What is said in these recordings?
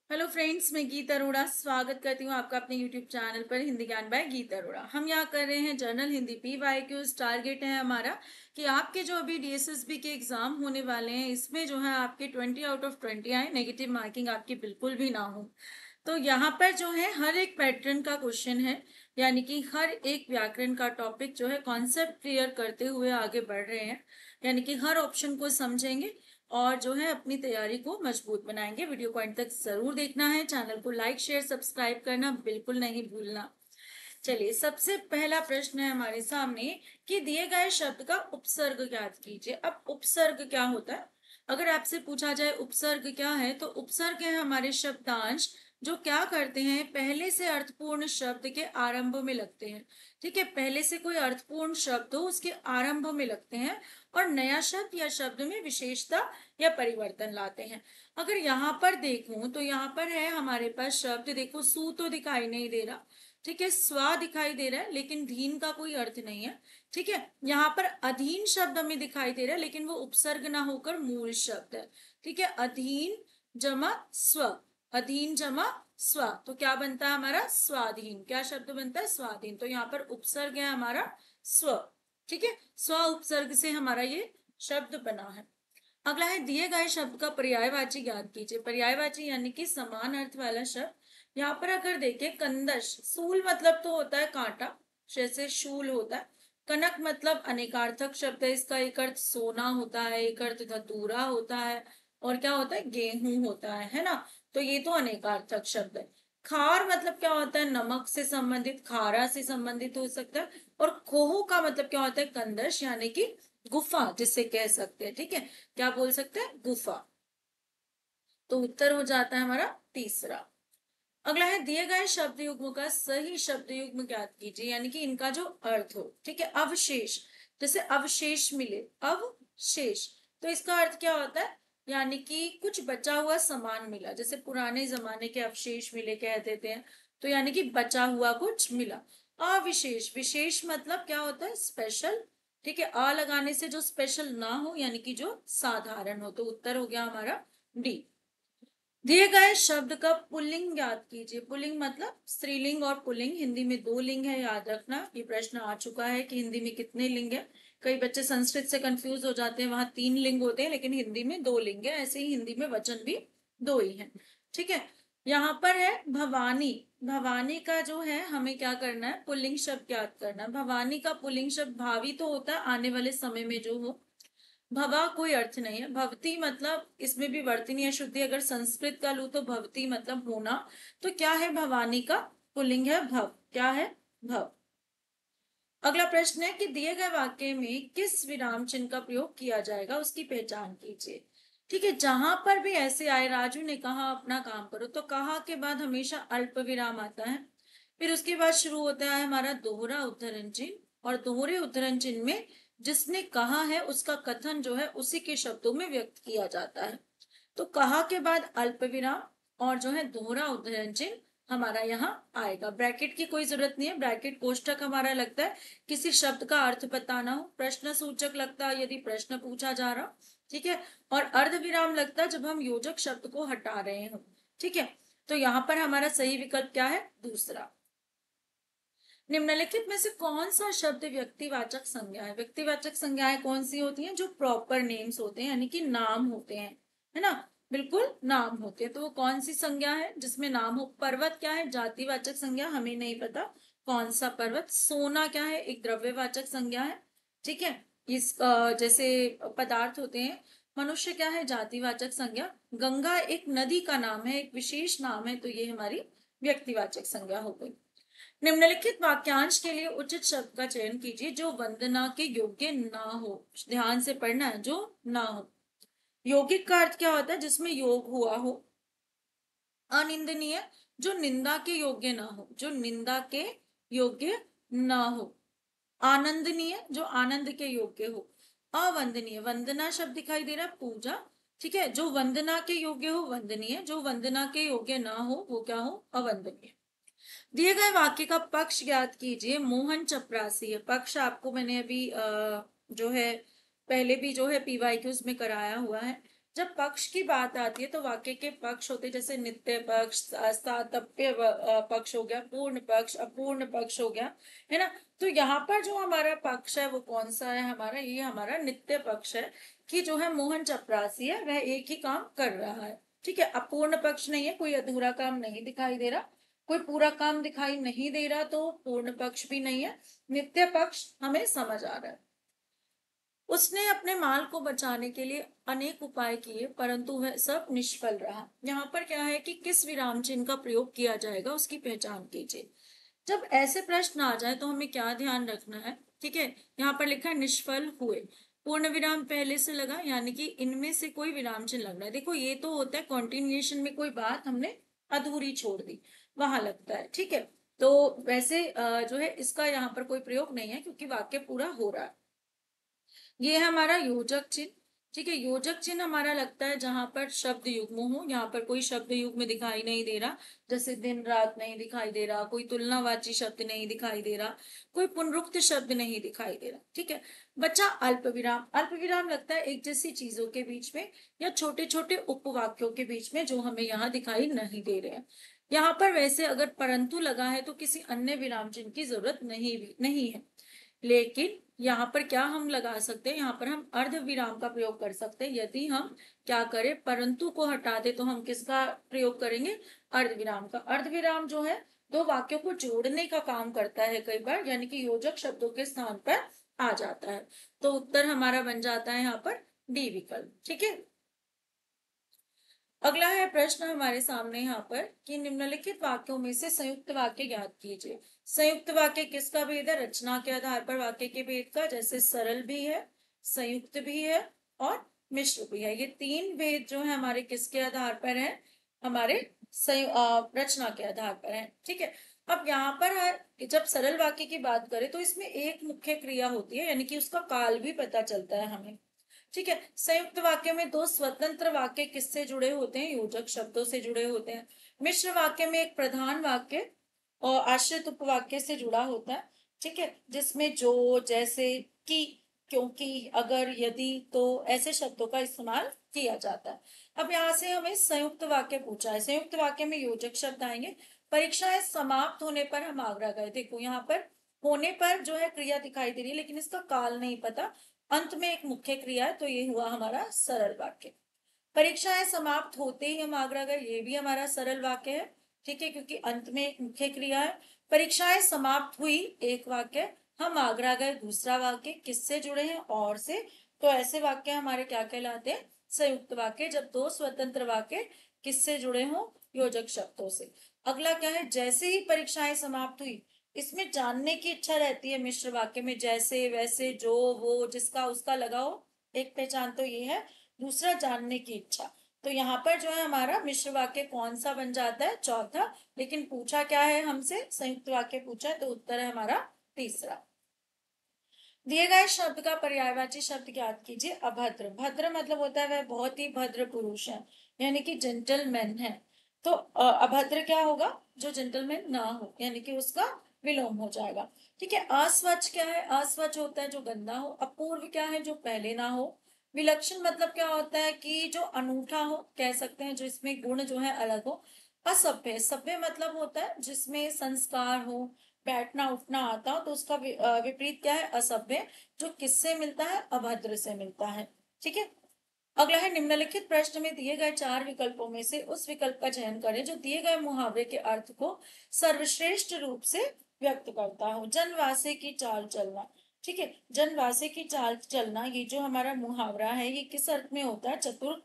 Hello friends, मैं गीता अरोड़ा स्वागत करती हूँ आपका अपने यूट्यूब चैनल पर हिंदी ज्ञान बाय गीता अरोड़ा। हम यहाँ कर रहे हैं जनरल हिंदी PYQs। टारगेट है हमारा कि आपके जो अभी DSSB के एग्जाम होने वाले हैं इसमें जो है आपके 20 आउट ऑफ 20 आए, नेगेटिव मार्किंग आपकी बिल्कुल भी ना हो। तो यहाँ पर जो है हर एक पैटर्न का क्वेश्चन है, यानी कि हर एक व्याकरण का टॉपिक जो है कॉन्सेप्ट क्लियर करते हुए आगे बढ़ रहे हैं। यानी कि हर ऑप्शन को समझेंगे और जो है अपनी तैयारी को मजबूत बनाएंगे। वीडियो को अंत तक जरूर देखना है, चैनल को लाइक शेयर सब्सक्राइब करना बिल्कुल नहीं भूलना। चलिए, सबसे पहला प्रश्न है हमारे सामने कि दिए गए शब्द का उपसर्ग ज्ञात कीजिए। अब उपसर्ग क्या होता है? अगर आपसे पूछा जाए उपसर्ग क्या है, तो उपसर्ग है हमारे शब्दांश जो क्या करते हैं, पहले से अर्थपूर्ण शब्द के आरंभ में लगते हैं। ठीक है, पहले से कोई अर्थपूर्ण शब्द हो उसके आरंभ में लगते हैं और नया शब्द या शब्द में विशेषता या परिवर्तन लाते हैं। अगर यहाँ पर देखूं तो यहाँ पर है हमारे पास शब्द, देखो सू तो दिखाई नहीं दे रहा, ठीक है, स्वा दिखाई दे रहा है लेकिन धीन का कोई अर्थ नहीं है। ठीक है, यहाँ पर अधीन शब्द हमें दिखाई दे रहा है लेकिन वो उपसर्ग ना होकर मूल शब्द है। ठीक है, अधीन जमा स्व, अधीन जमा स्व, तो क्या बनता है हमारा स्वाधीन। क्या शब्द बनता है? स्वाधीन। तो यहाँ पर उपसर्ग है हमारा स्व। ठीक है, स्व उपसर्ग से हमारा ये शब्द बना है। अगला है दिए गए शब्द का पर्यायवाची ज्ञात कीजिए। पर्यायवाची यानी कि समान अर्थ वाला शब्द। यहाँ पर अगर देखें कंदश, सूल मतलब तो होता है कांटा, जैसे शूल होता है। कनक मतलब अनेकार्थक शब्द है, इसका एक अर्थ सोना होता है, एक अर्थ धतूरा होता है, और क्या होता है? गेहूं होता है ना। तो ये तो अनेकार्थक शब्द है। खार मतलब क्या होता है? नमक से संबंधित, खारा से संबंधित हो सकता है। और खोह का मतलब क्या होता है? कंदश यानी कि गुफा जिसे कह सकते हैं। ठीक है, क्या बोल सकते हैं? गुफा। तो उत्तर हो जाता है हमारा तीसरा। अगला है दिए गए शब्द युग्म का सही शब्द युग्म ज्ञात कीजिए, यानी कि इनका जो अर्थ हो। ठीक है, अवशेष, जैसे अवशेष मिले, अवशेष, तो इसका अर्थ क्या होता है? यानी कि कुछ बचा हुआ सामान मिला, जैसे पुराने जमाने के अवशेष मिले कह देते हैं, तो यानी कि बचा हुआ कुछ मिला। अविशेष, विशेष मतलब क्या होता है? स्पेशल। ठीक है, अ लगाने से जो स्पेशल ना हो यानी कि जो साधारण हो, तो उत्तर हो गया हमारा डी। दिए गए शब्द का पुल्लिंग ज्ञात कीजिए। पुल्लिंग मतलब स्त्रीलिंग और पुल्लिंग, हिंदी में दो लिंग है, याद रखना। ये प्रश्न आ चुका है कि हिंदी में कितने लिंग है। कई बच्चे संस्कृत से कंफ्यूज हो जाते हैं, वहां 3 लिंग होते हैं लेकिन हिंदी में 2 लिंग है। ऐसे ही हिंदी में वचन भी 2 ही है। ठीक है, यहाँ पर है भवानी। भवानी का जो है हमें क्या करना है? पुल्लिंग शब्द ज्ञात करना है। भवानी का पुल्लिंग शब्द भावी तो होता है, आने वाले समय में जो हो। भवा कोई अर्थ नहीं है। भवती मतलब इसमें भी वर्तनीय शुद्धि, अगर संस्कृत का लू तो भवती मतलब होना। तो क्या है? भवानी का पुल्लिंग है भव। क्या है? भव। अगला प्रश्न है कि दिए गए वाक्य में किस विराम चिन्ह का प्रयोग किया जाएगा, उसकी पहचान कीजिए। ठीक है, जहां पर भी ऐसे आए, राजू ने कहा अपना काम करो, तो कहा के बाद हमेशा अल्प विराम आता है। फिर उसके बाद शुरू होता है हमारा दोहरा उद्धरण चिन्ह, और दोहरे उद्धरण चिन्ह में जिसने कहा है उसका कथन जो है उसी के शब्दों में व्यक्त किया जाता है। तो कहा के बाद अल्प विराम और जो है दोहरा उद्धरण चिन्ह हमारा यहाँ आएगा। ब्रैकेट की कोई जरूरत नहीं है, ब्रैकेट कोष्ठक हमारा लगता है किसी शब्द का अर्थ बताना हो, प्रश्न सूचक लगता है यदि प्रश्न पूछा जा रहा। ठीक है, और अर्ध विराम लगता है जब हम योजक शब्द को हटा रहे हो। ठीक है, तो यहाँ पर हमारा सही विकल्प क्या है? दूसरा। निम्नलिखित में से कौन सा शब्द व्यक्तिवाचक संज्ञा है? व्यक्तिवाचक संज्ञाएं कौन सी होती हैं? जो प्रॉपर नेम्स होते हैं, यानी कि नाम होते हैं, है ना, बिल्कुल नाम होते हैं। तो वो कौन सी संज्ञा है जिसमें नाम हो? पर्वत क्या है? जातिवाचक संज्ञा, हमें नहीं पता कौन सा पर्वत। सोना क्या है? एक द्रव्यवाचक संज्ञा है। ठीक है, इस जैसे पदार्थ होते हैं। मनुष्य क्या है? जातिवाचक संज्ञा। गंगा एक नदी का नाम है, एक विशेष नाम है, तो ये हमारी व्यक्तिवाचक संज्ञा हो गई। निम्नलिखित वाक्यांश के लिए उचित शब्द का चयन कीजिए जो वंदना के योग्य ना हो। ध्यान से पढ़ना है, जो ना हो। यौगिक का अर्थ क्या होता है? जिसमें योग हुआ हो। अनिंदनीय, जो निंदा के योग्य ना हो, जो निंदा के योग्य ना हो। आनंदनीय, जो आनंद के योग्य हो। अवंदनीय, वंदना शब्द दिखाई दे रहा है, पूजा। ठीक है, जो वंदना के योग्य हो वंदनीय, जो वंदना के योग्य ना हो वो क्या हो? अवंदनीय। दिए गए वाक्य का पक्ष ज्ञात कीजिए। मोहन चपरासी है। पक्ष आपको मैंने अभी जो है पहले भी जो है PYQs में कराया हुआ है। जब पक्ष की बात आती है तो वाक्य के पक्ष होते हैं, जैसे नित्य पक्ष, सातत्य पक्ष हो गया, पूर्ण पक्ष, अपूर्ण पक्ष हो गया, है ना। तो यहाँ पर जो हमारा पक्ष है वो कौन सा है हमारा, ये हमारा नित्य पक्ष है, कि जो है मोहन चपरासी है वह एक ही काम कर रहा है। ठीक है, अपूर्ण पक्ष नहीं है, कोई अधूरा काम नहीं दिखाई दे रहा, कोई पूरा काम दिखाई नहीं दे रहा, तो पूर्ण पक्ष भी नहीं है। नित्य पक्ष हमें समझ आ रहा है। उसने अपने माल को बचाने के लिए अनेक उपाय किए, परंतु वह सब निष्फल रहा। यहाँ पर क्या है कि किस विराम चिन्ह का प्रयोग किया जाएगा उसकी पहचान कीजिए। जब ऐसे प्रश्न आ जाए तो हमें क्या ध्यान रखना है, ठीक है। यहाँ पर लिखा है निष्फल हुए, पूर्ण विराम पहले से लगा, यानी कि इनमें से कोई विराम चिन्ह लगना है। देखो ये तो होता है कॉन्टिन्यूएशन में कोई बात हमने अधूरी छोड़ दी, वहां लगता है, ठीक है। तो वैसे जो है इसका यहाँ पर कोई प्रयोग नहीं है क्योंकि वाक्य पूरा हो रहा है। ये है हमारा योजक चिन्ह। ठीक है, योजक चिन्ह हमारा लगता है जहां पर शब्द युग्म हो। यहाँ पर कोई शब्द युग्म दिखाई नहीं दे रहा, जैसे दिन रात नहीं दिखाई दे रहा, कोई तुलनावाची शब्द नहीं दिखाई दे रहा, कोई पुनरुक्त शब्द नहीं दिखाई दे रहा। ठीक है, बच्चा अल्प विराम। अल्प विराम लगता है एक जैसी चीजों के बीच में या छोटे छोटे उपवाक्यों के बीच में, जो हमें यहाँ दिखाई नहीं दे रहे हैं। यहाँ पर वैसे अगर परंतु लगा है तो किसी अन्य विराम चिन्ह की जरूरत नहीं है, लेकिन यहाँ पर क्या हम लगा सकते हैं, यहाँ पर हम अर्ध विराम का प्रयोग कर सकते हैं। यदि हम क्या करें, परंतु को हटा दे तो हम किसका प्रयोग करेंगे, अर्ध विराम का। अर्ध विराम जो है दो वाक्यों को जोड़ने का काम करता है कई बार, यानी कि योजक शब्दों के स्थान पर आ जाता है। तो उत्तर हमारा बन जाता है यहाँ पर डी विकल्प। ठीक है, अगला है प्रश्न हमारे सामने यहाँ पर कि निम्नलिखित वाक्यों में से संयुक्त वाक्य ज्ञात कीजिए। संयुक्त वाक्य किसका भेद है, रचना के आधार पर वाक्य के भेद का, जैसे सरल भी है, संयुक्त भी है और मिश्र भी है। ये तीन भेद जो है हमारे किसके आधार पर है, हमारे रचना के आधार पर है। ठीक है, अब यहाँ पर जब सरल वाक्य की बात करें तो इसमें एक मुख्य क्रिया होती है, यानी कि उसका काल भी पता चलता है हमें। ठीक है, संयुक्त वाक्य में दो स्वतंत्र वाक्य किससे जुड़े होते हैं, योजक शब्दों से जुड़े होते हैं। मिश्र वाक्य में एक प्रधान वाक्य और आश्रित उपवाक्य से जुड़ा होता है। ठीक है, जिसमें जो, जैसे, कि, क्योंकि, अगर, यदि, तो ऐसे शब्दों का इस्तेमाल किया जाता है। अब यहाँ से हमें संयुक्त वाक्य पूछा है। संयुक्त वाक्य में योजक शब्द आएंगे। परीक्षाएं समाप्त होने पर हम आगरा गए। देखो यहाँ पर होने पर जो है क्रिया दिखाई दे रही है, लेकिन इसका काल नहीं पता। अंत में एक मुख्य क्रिया है, तो ये हुआ हमारा सरल वाक्य। परीक्षाएं समाप्त होते ही हम आगरा गए, ये भी हमारा सरल वाक्य है। ठीक है, क्योंकि अंत में एक मुख्य क्रिया है। परीक्षाएं समाप्त हुई एक वाक्य, हम आगरा गए दूसरा वाक्य, किससे जुड़े हैं, और से। तो ऐसे वाक्य हमारे क्या कहलाते हैं, संयुक्त वाक्य, जब दो स्वतंत्र वाक्य किससे जुड़े हों, योजक शब्दों से। अगला क्या है, जैसे ही परीक्षाएं समाप्त हुई, इसमें जानने की इच्छा रहती है मिश्र वाक्य में, जैसे, वैसे, जो, वो, जिसका, उसका लगाओ। एक पहचान तो ये है। दूसरा जानने की इच्छा। तो यहाँ पर जो है हमारा मिश्र वाक्य कौन सा बन जाता है, चौथा। लेकिन पूछा क्या है हमसे, संयुक्त वाक्य पूछा है, तो उत्तर है हमारा तीसरा। दिए गए शब्द का पर्यायवाची शब्द ज्ञात कीजिए। अभद्र। भद्र मतलब होता है वह बहुत ही भद्र पुरुष है, यानी कि जेंटलमैन है। तो अभद्र क्या होगा, जो जेंटलमैन ना हो, यानी कि उसका विलोम हो जाएगा। ठीक है, अस्वच्छ क्या है, अस्वच्छ होता है जो गंदा हो। अपूर्व क्या है, जो पहले ना हो। विलक्षण मतलब क्या होता है कि जो अनूठा हो, कह सकते हैं, जो इसमें गुण जो है अलग हो। असभ्य, सभ्य मतलब होता है जिसमें संस्कार हो, बैठना उठना आता हो, तो उसका विपरीत क्या है, असभ्य, जो किससे मिलता है, अभद्र से मिलता है। ठीक है, अगला है निम्नलिखित प्रश्न में दिए गए चार विकल्पों में से उस विकल्प का चयन करें जो दिए गए मुहावरे के अर्थ को सर्वश्रेष्ठ रूप से व्यक्त करता हो। जनवासे की चाल चलना। ठीक है, जनवासे की चाल चलना, ये जो हमारा मुहावरा है, ये किस अर्थ में होता है, चतुर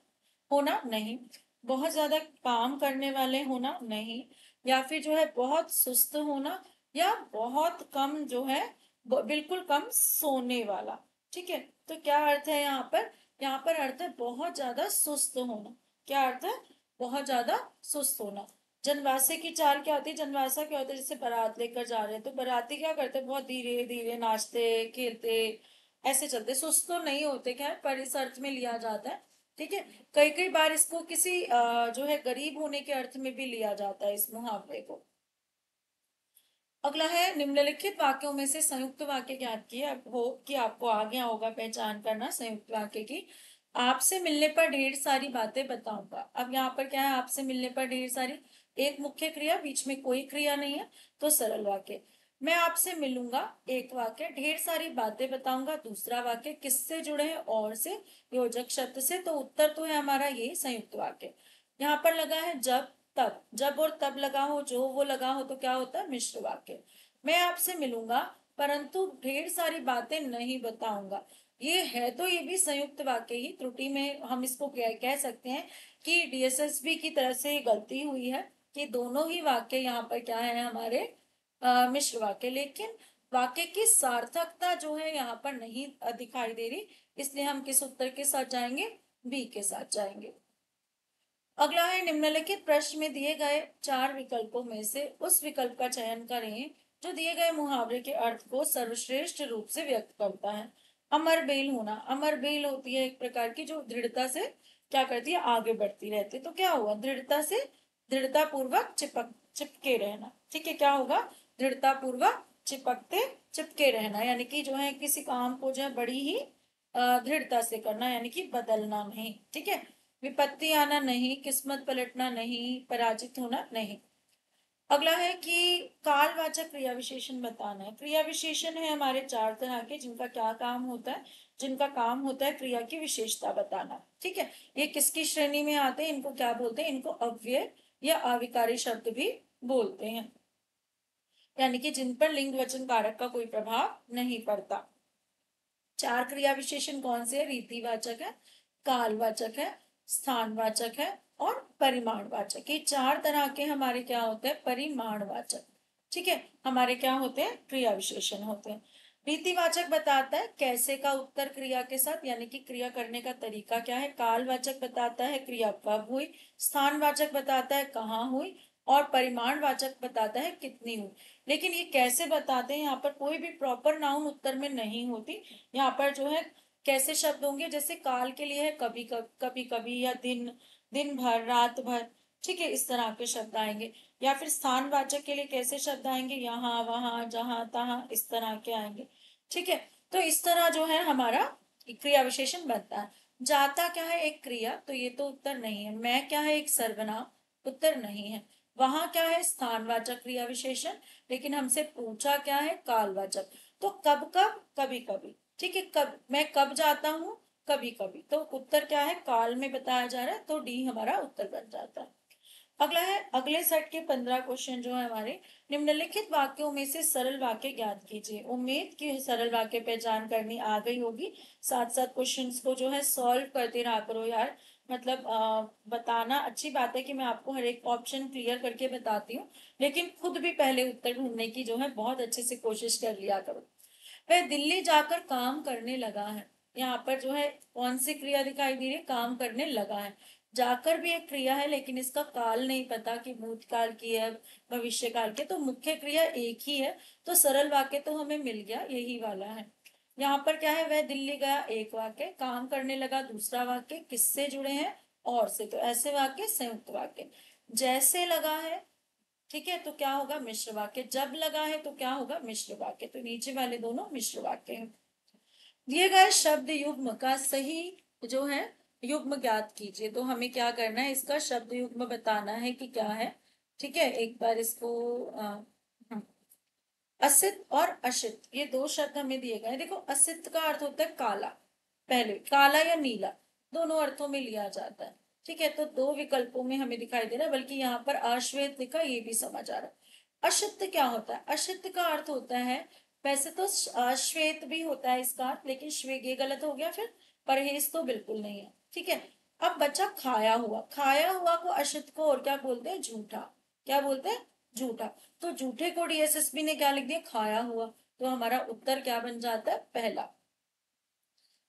होना नहीं, बहुत ज्यादा काम करने वाले होना नहीं, या फिर जो है बहुत सुस्त होना, या बहुत कम जो है, बिल्कुल कम सोने वाला। ठीक है, तो क्या अर्थ है यहाँ पर, यहाँ पर अर्थ है बहुत ज्यादा सुस्त होना। क्या अर्थ है, बहुत ज्यादा सुस्त होना। जनवासे की चाल क्या होती है, जनवासा क्या होता है, जैसे बारात लेकर जा रहे हैं तो बाराती क्या करते हैं, बहुत धीरे धीरे नाचते खेलते ऐसे चलते, सुस्त तो नहीं होते, खैर पर इस अर्थ में लिया जाता है। ठीक है, कई कई बार इसको किसी जो है गरीब होने के अर्थ में भी लिया जाता है इस मुहावरे को। अगला है निम्नलिखित वाक्यों में से संयुक्त वाक्य ज्ञात किए। अब हो कि आपको आ गया होगा पहचान करना संयुक्त वाक्य की। आपसे मिलने पर ढेर सारी बातें बताऊंगा। अब यहाँ पर क्या है, आपसे मिलने पर ढेर सारी, एक मुख्य क्रिया, बीच में कोई क्रिया नहीं है, तो सरल वाक्य। मैं आपसे मिलूंगा, एक वाक्य, ढेर सारी बातें बताऊंगा, दूसरा वाक्य, किससे जुड़े हैं, और से, योजक शब्द से, तो उत्तर तो है हमारा ये संयुक्त वाक्य। यहाँ पर लगा है जब तब, जब और तब लगा हो, जो वो लगा हो, तो क्या होता है मिश्र वाक्य। मैं आपसे मिलूंगा परंतु ढेर सारी बातें नहीं बताऊंगा, ये है तो ये भी संयुक्त वाक्य ही, त्रुटि में हम इसको कह सकते हैं कि डीएसएसबी की तरफ से गलती हुई है कि दोनों ही वाक्य यहाँ पर क्या है हमारे मिश्र वाक्य। लेकिन वाक्य की सार्थकता जो है यहाँ पर नहीं दिखाई दे रही, इसलिए हम किस उत्तर के साथ जाएंगे, बी के साथ जाएंगे। अगला है, निम्नलिखित प्रश्न में दिए गए चार विकल्पों में से उस विकल्प का चयन करें जो दिए गए मुहावरे के अर्थ को सर्वश्रेष्ठ रूप से व्यक्त करता है। अमर बेल होना, अमर बेल होती है एक प्रकार की जो दृढ़ता से क्या करती है, आगे बढ़ती रहती है। तो क्या हुआ, दृढ़ता से, दृढ़ता पूर्वक चिपके रहना। ठीक है, क्या होगा, दृढ़ता पूर्वक चिपकते चिपके रहना, यानी कि जो है किसी काम को जो है बड़ी ही दृढ़ता से करना, यानी कि बदलना नहीं। ठीक है, विपत्ति आना नहीं, किस्मत पलटना नहीं, पराजित होना नहीं। अगला है कि कालवाचक क्रिया विशेषण बताना है। क्रिया विशेषण है हमारे चार तरह के, जिनका क्या काम होता है, जिनका काम होता है क्रिया की विशेषता बताना। ठीक है, ये किसकी श्रेणी में आते हैं, इनको क्या बोलते हैं, इनको अव्यय या अविकारी शब्द भी बोलते हैं, यानी कि जिन पर लिंग वचन कारक का कोई प्रभाव नहीं पड़ता। चार क्रिया विशेषण कौन से है, रीतिवाचक है, कालवाचक है, स्थानवाचक है और परिमाणवाचक। ये चार तरह के हमारे क्या होते हैं, परिमाणवाचक। ठीक है, हमारे क्या होते हैं, क्रिया विशेषण होते हैं। रीतिवाचक बताता है कैसे का उत्तर क्रिया के साथ, यानी कि क्रिया करने का तरीका क्या है। कालवाचक बताता है क्रिया कब हुई। स्थानवाचक बताता है कहाँ हुई। और परिमाणवाचक बताता है कितनी हुई। लेकिन ये कैसे बताते हैं, यहाँ पर कोई भी प्रॉपर नाउन उत्तर में नहीं होती। यहाँ पर जो है कैसे शब्द होंगे, जैसे काल के लिए है कभी कभी, कभी कभी, या दिन, दिन भर, रात भर। ठीक है, इस तरह के शब्द आएंगे। या फिर स्थानवाचक के लिए कैसे शब्द आएंगे, यहाँ वहां जहां तहां, इस तरह के आएंगे। ठीक है, तो इस तरह जो है हमारा क्रिया विशेषण बनता है। जाता क्या है, एक क्रिया, तो ये तो उत्तर नहीं है। मैं क्या है, एक सर्वनाम, उत्तर नहीं है। वहां क्या है, स्थानवाचक क्रिया विशेषण, लेकिन हमसे पूछा क्या है, कालवाचक। तो कब कब, कभी कभी। ठीक है, कब, मैं कब जाता हूँ, कभी कभी, तो उत्तर क्या है, काल में बताया जा रहा है, तो डी हमारा उत्तर बन जाता है। अगला है, अगले सेट के 15 क्वेश्चन जो है हमारे, निम्नलिखित वाक्यों में से सरल वाक्य ज्ञात कीजिए। उम्मीद की सरल वाक्य पहचान करनी आ गई होगी। साथ साथ क्वेश्चंस को जो है सॉल्व करते रहा करो यार। मतलब बताना अच्छी बात है कि मैं आपको हर एक ऑप्शन क्लियर करके बताती हूँ, लेकिन खुद भी पहले उत्तर ढूंढने की जो है बहुत अच्छे से कोशिश कर लिया करो। वह दिल्ली जाकर काम करने लगा है। यहाँ पर जो है कौन सी क्रिया दिखाई दे रही है, काम करने लगा है। जाकर भी एक क्रिया है, लेकिन इसका काल नहीं पता कि भूतकाल की है, भविष्य काल की, तो मुख्य क्रिया एक ही है। तो सरल वाक्य तो हमें मिल गया, यही वाला है। यहाँ पर क्या है, वह दिल्ली गया, एक वाक्य, काम करने लगा, दूसरा वाक्य, किससे जुड़े हैं, और से, तो ऐसे वाक्य संयुक्त वाक्य। जैसे लगा है, ठीक है, तो क्या होगा, मिश्र वाक्य। जब लगा है तो क्या होगा, मिश्र वाक्य। तो नीचे वाले दोनों मिश्र वाक्य हैं। दिए गए शब्द युग्म का सही जो है युग्म ज्ञात कीजिए। तो हमें क्या करना है, इसका शब्द युग्म बताना है कि क्या है। ठीक है, एक बार इसको हम्म, असित और अशित, ये दो शब्द हमें दिए गए। देखो, असित का अर्थ होता है काला, पहले काला या नीला, दोनों अर्थों में लिया जाता है। ठीक है, तो दो विकल्पों में हमें दिखाई दे रहा है, बल्कि यहाँ पर अश्वेत लिखा, ये भी समझ आ रहा है। अशित क्या होता है, अशित का अर्थ होता है, वैसे तो श्वेत भी होता है इसका अर्थ, लेकिन श्वेत ये गलत हो गया फिर, परहेज तो बिल्कुल नहीं है। ठीक है, अब बच्चा खाया हुआ, खाया हुआ को अशित को और क्या बोलते हैं, झूठा। क्या बोलते हैं, झूठा। तो झूठे को डीएसएसबी ने क्या लिख दिया, खाया हुआ। तो हमारा उत्तर क्या बन जाता है, पहला।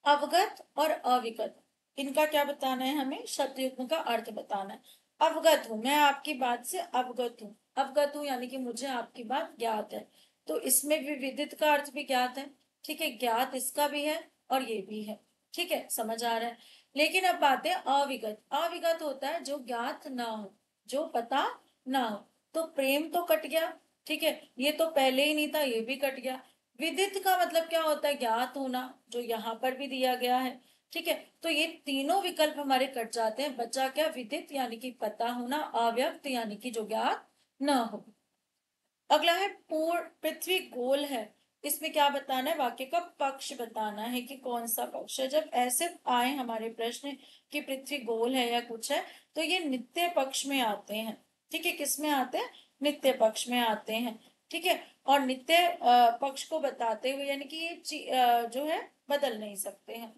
अवगत और अविगत, इनका क्या बताना है, हमें शब्द युग्म का अर्थ बताना है। अवगत हूं, मैं आपकी बात से अवगत हूँ, अवगत हूं यानी कि मुझे आपकी बात ज्ञात है। तो इसमें भी विदित का अर्थ भी ज्ञात है। ठीक है, ज्ञात इसका भी है और ये भी है। ठीक है, समझ आ रहा है। लेकिन अब बात है अविगत। अविगत होता है जो ज्ञात ना हो, जो पता ना हो। तो प्रेम तो कट गया। ठीक है, ये तो पहले ही नहीं था, ये भी कट गया। विदित का मतलब क्या होता है, ज्ञात होना, जो यहाँ पर भी दिया गया है। ठीक है, तो ये तीनों विकल्प हमारे कट जाते हैं। बचा क्या? विदित यानी कि पता होना, अव्यक्त यानी कि जो ज्ञात न हो। अगला है पूर्ण पृथ्वी गोल है। इसमें क्या बताना है? वाक्य का पक्ष बताना है कि कौन सा पक्ष है। जब ऐसे आए हमारे प्रश्न कि पृथ्वी गोल है या कुछ है, तो ये नित्य पक्ष में आते हैं। ठीक है, किस में आते हैं? नित्य पक्ष में आते हैं। ठीक है, और नित्य पक्ष को बताते हुए यानी कि ये जो है बदल नहीं सकते हैं।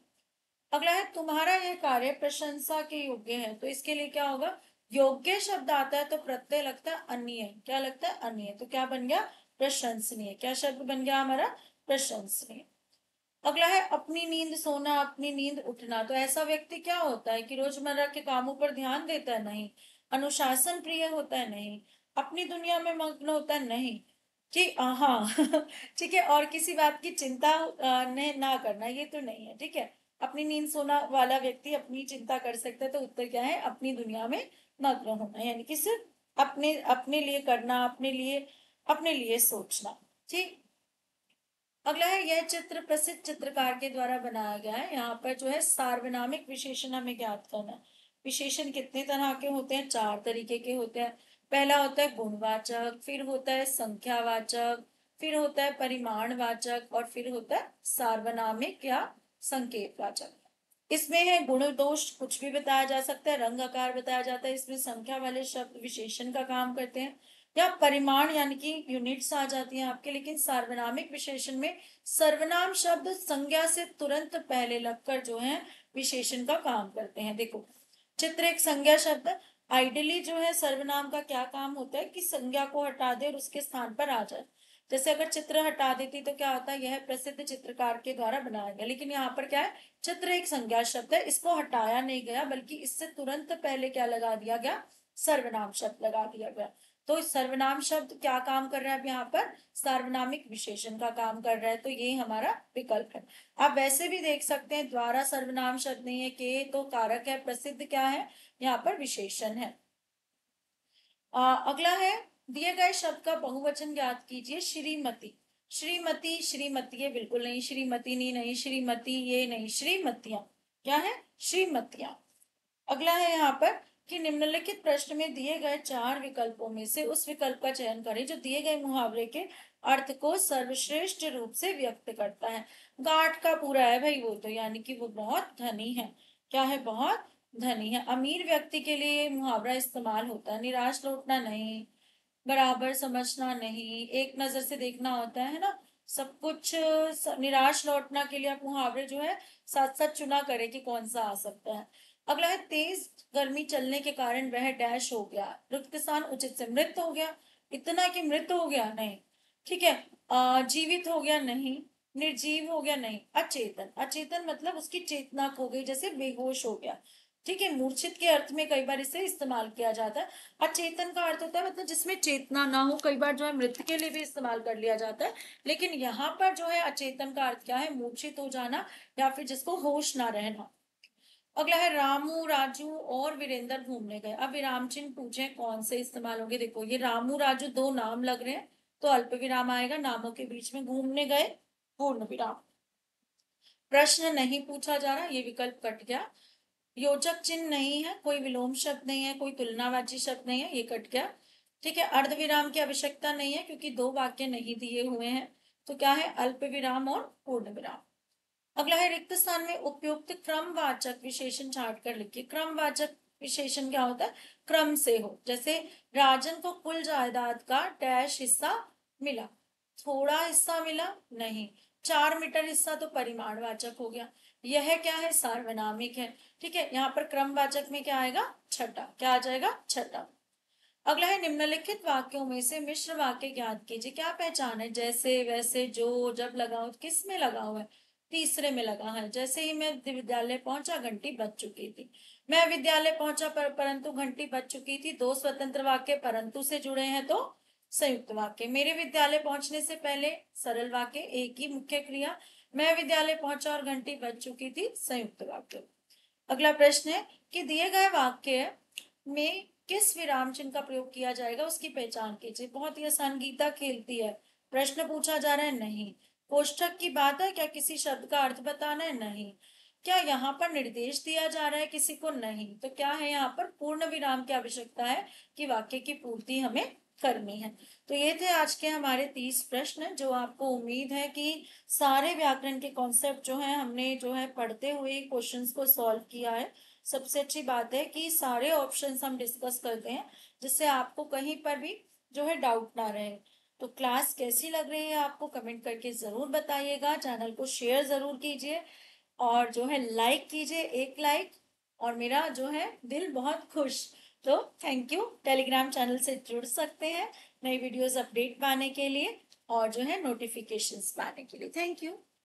अगला है तुम्हारा यह कार्य प्रशंसा के योग्य है। तो इसके लिए क्या होगा? योग्य शब्द आता है तो प्रत्यय लगता है अन्य। क्या लगता है? अन्य। तो क्या बन गया? प्रशंसनीय। क्या शब्द बन गया हमारा? प्रशंसनीय। अगला है अपनी नींद सोना, अपनी नींद उठना। तो ऐसा व्यक्ति क्या होता है कि रोजमर्रा के कामों पर ध्यान देता है? नहीं। अनुशासन प्रिय होता है? नहीं। अपनी दुनिया में मग्न होता है? नहीं। ठीक, हाँ ठीक है, और किसी बात की चिंता ने ना करना, ये तो नहीं है। ठीक है, अपनी नींद सोना वाला व्यक्ति अपनी चिंता कर सकता है। तो उत्तर क्या है? अपनी दुनिया में मग्न होना, यानी कि सिर्फ अपने अपने लिए करना, अपने लिए सोचना। ठीक। अगला है यह चित्र प्रसिद्ध चित्रकार के द्वारा बनाया गया है। यहाँ पर जो है सार्वनामिक विशेषण हमें ज्ञात करना है। विशेषण कितने तरह के होते हैं? 4 तरीके के होते हैं। पहला होता है गुणवाचक, फिर होता है संख्यावाचक, फिर होता है परिमाणवाचक, और फिर होता है सार्वनामिक या संकेतवाचक। इसमें है गुण दोष कुछ भी बताया जा सकता है, रंग आकार बताया जाता है। इसमें संख्या वाले शब्द विशेषण का काम करते हैं, या परिमाण यानी कि यूनिट्स आ जाती हैं आपके। लेकिन सार्वनामिक विशेषण में सर्वनाम शब्द संज्ञा से तुरंत पहले लगकर जो है विशेषण का काम करते हैं। देखो, चित्र एक संज्ञा शब्द है। आइडियली जो है सर्वनाम का क्या काम होता है कि संज्ञा को हटा दे और उसके स्थान पर आ जाए। जैसे अगर चित्र हटा देती तो क्या होता है? यह प्रसिद्ध चित्रकार के द्वारा बनाया गया। लेकिन यहाँ पर क्या है? चित्र एक संज्ञा शब्द है, इसको हटाया नहीं गया, बल्कि इससे तुरंत पहले क्या लगा दिया गया? सर्वनाम शब्द लगा दिया गया। तो सर्वनाम शब्द क्या काम कर रहा है? अब यहाँ पर सार्वनामिक विशेषण का काम कर रहा है, तो ये हमारा विकल्प है। आप वैसे भी देख सकते हैं, द्वारा सर्वनाम शब्द नहीं है, के तो कारक है, प्रसिद्ध क्या है? यहाँ पर विशेषण है। अगला है दिए गए शब्द का बहुवचन ज्ञात कीजिए। श्रीमती। श्रीमती, श्रीमती ये बिल्कुल नहीं, श्रीमती नहीं, नहीं श्रीमती ये नहीं, श्रीमतियां। क्या है? श्रीमतियां। अगला है यहाँ पर कि निम्नलिखित प्रश्न में दिए गए 4 विकल्पों में से उस विकल्प का चयन करें जो दिए गए मुहावरे के अर्थ को सर्वश्रेष्ठ रूप से व्यक्त करता है। गांठ का पूरा है भाई वो तो, यानी कि वो बहुत धनी है। क्या है? बहुत धनी है। अमीर व्यक्ति के लिए मुहावरा इस्तेमाल होता है। निराश लौटना नहीं, बराबर समझना नहीं, एक नजर से देखना होता है ना सब कुछ। निराश लौटना के लिए आप मुहावरे जो है साथ साथ चुना करें कि कौन सा आ सकता है। अगला है तेज गर्मी चलने के कारण वह डैश हो गया। रिक्त स्थान उचित से मृत हो गया। इतना कि मृत हो गया? नहीं। ठीक है। जीवित हो गया? नहीं। निर्जीव हो गया? नहीं। अचेतन। अचेतन मतलब उसकी चेतना खो गई, जैसे बेहोश हो गया। ठीक है, मूर्छित के अर्थ में कई बार इसे इस्तेमाल किया जाता है। अचेतन का अर्थ होता है मतलब जिसमें चेतना ना हो। कई बार जो है मृत के लिए भी इस्तेमाल कर लिया जाता है, लेकिन यहाँ पर जो है अचेतन का अर्थ क्या है? मूर्छित हो जाना, या फिर जिसको होश ना रहना। अगला है रामू, राजू और वीरेंद्र घूमने गए। अब विराम चिन्ह पूछे कौन से इस्तेमाल होंगे। देखो, ये रामू राजू 2 नाम लग रहे हैं, तो अल्प विराम आएगा। नामों के बीच में घूमने गए, पूर्ण विराम। प्रश्न नहीं पूछा जा रहा, ये विकल्प कट गया। योजक चिन्ह नहीं है, कोई विलोम शब्द नहीं है, कोई तुलनावाची शब्द नहीं है, ये कट गया। ठीक है, अर्ध विराम की आवश्यकता नहीं है क्योंकि 2 वाक्य नहीं दिए हुए हैं। तो क्या है? अल्प विराम और पूर्ण विराम। अगला है रिक्त स्थान में उपयुक्त क्रमवाचक विशेषण छाट कर लिखिए। क्रमवाचक विशेषण क्या होता है? क्रम से हो। जैसे राजन को कुल जायदाद का डैश हिस्सा मिला। थोड़ा हिस्सा मिला? नहीं। 4 मीटर हिस्सा तो परिमाणवाचक हो गया। यह क्या है? सार्वनामिक है। ठीक है, यहाँ पर क्रमवाचक में क्या आएगा? छठा। क्या आ जाएगा? छठा। अगला है निम्नलिखित वाक्यों में से मिश्र वाक्य ज्ञात कीजिए। क्या पहचान है? जैसे, वैसे, जो, जब लगा हो। किस में लगा हुआ है? तीसरे में लगा है। जैसे ही मैं विद्यालय पहुंचा घंटी बज चुकी थी। मैं विद्यालय पहुंचा परंतु घंटी बज चुकी थी। 2 स्वतंत्र वाक्य परंतु से जुड़े हैं तो संयुक्त वाक्य। मेरे विद्यालय पहुंचने से पहले सरल वाक्य, एक ही मुख्य क्रिया। मैं विद्यालय पहुंचा और घंटी बज चुकी थी, संयुक्त वाक्य। अगला प्रश्न है कि दिए गए वाक्य में किस विराम चिन्ह का प्रयोग किया जाएगा, उसकी पहचान कीजिए। बहुत ही आसान, गीता खेलती है। प्रश्न पूछा जा रहा है? नहीं। कोष्ठक की बात है क्या? किसी शब्द का अर्थ बताना है? नहीं। क्या यहाँ पर निर्देश दिया जा रहा है किसी को? नहीं। तो क्या है यहाँ पर? पूर्ण विराम की आवश्यकता है कि वाक्य की पूर्ति हमें करनी है। तो ये थे आज के हमारे 30 प्रश्न, जो आपको उम्मीद है कि सारे व्याकरण के कॉन्सेप्ट जो है हमने जो है पढ़ते हुए क्वेश्चंस को सॉल्व किया है। सबसे अच्छी बात है कि सारे ऑप्शंस हम डिस्कस करते हैं, जिससे आपको कहीं पर भी जो है डाउट ना रहे। तो क्लास कैसी लग रही है आपको कमेंट करके जरूर बताइएगा। चैनल को शेयर जरूर कीजिए और जो है लाइक कीजिए, एक लाइक, और मेरा जो है दिल बहुत खुश। तो थैंक यू। टेलीग्राम चैनल से जुड़ सकते हैं नई वीडियोस अपडेट पाने के लिए और जो है नोटिफिकेशंस पाने के लिए। Thank you.